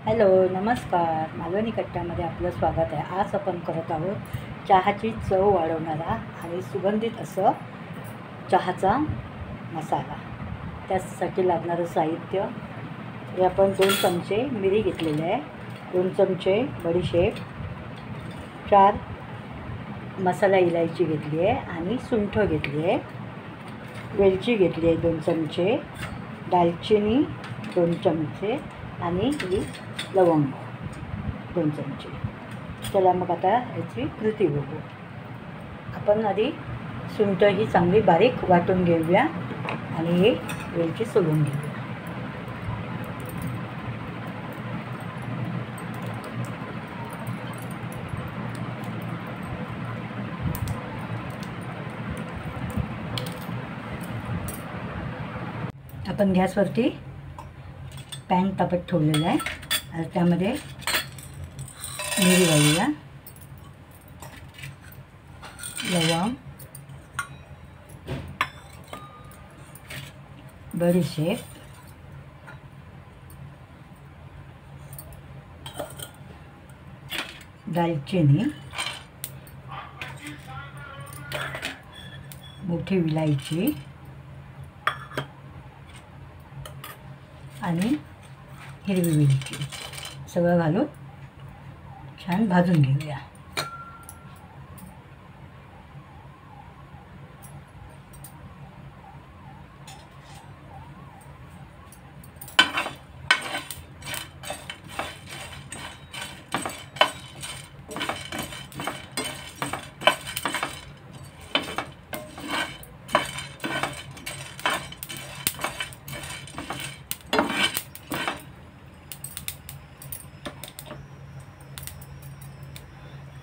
Hello नमस्कार, मालवणी कट्ट्यामध्ये आपलं स्वागत आहे। आज आपण करत आहोत चहाची चव वाढवणारा आणि सुगंधित असं चहाचा मसाला। त्यासाठी लागणारं साहित्य हे आपण 2 चमचे मिरी घेतलेले आहे, 2 चमचे बडीशेप, 4 मसाला इलायची घेतली आहे आणि सुंठ घेतली आहे, वेलची घेतली आहे 2 चमचे, दालचिनी 2 चमचे आणि ही लवंग 2 चमचे। चला मग आता याची कृती बघू। आपण आधी सुंठ ही चांगली बारीक वाटून घेऊया आणि ही वेलची सोलून घेऊया। आपण गॅसवरती पॅन तापत ठेवलेला आहे आणि त्यामध्ये मिरी घालूया, लवंग, बडीशेप, दालचिनी, मोठी विलायची आणि हिरवी मिरची सगळं घालून छान भाजून घेऊया।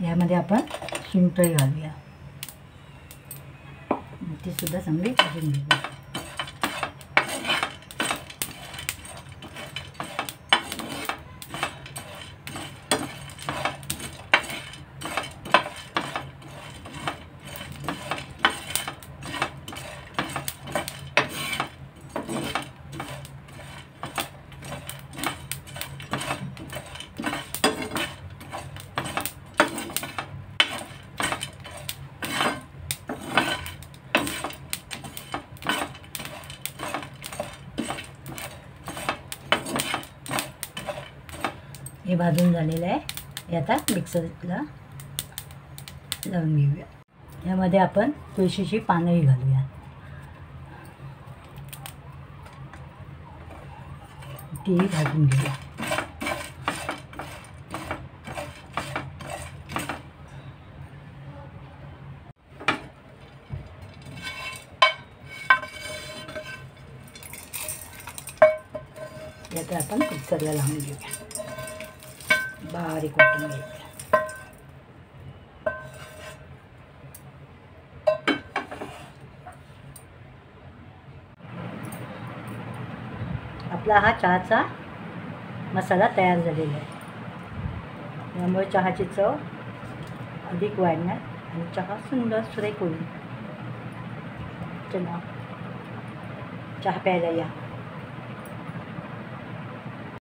यामध्ये आपण सुंठ घालूया, ती सुद्धा चांगली भाजून घेऊया। हे भाजून झालेलं आहे, हे आता मिक्सरला लावून घेऊया। यामध्ये आपण तुळशीची पानंही घालूया, तीही भाजून घेऊया। यात आपण मिक्सरला लावून घेऊया, बारीक वाटून घेऊया। आपला हा चहाचा मसाला तयार झालेला आहे। यामुळे चहाची चव अधिक वाढणार आणि चहा सुंदर सुरेख होईल। चला चहा प्यायला या।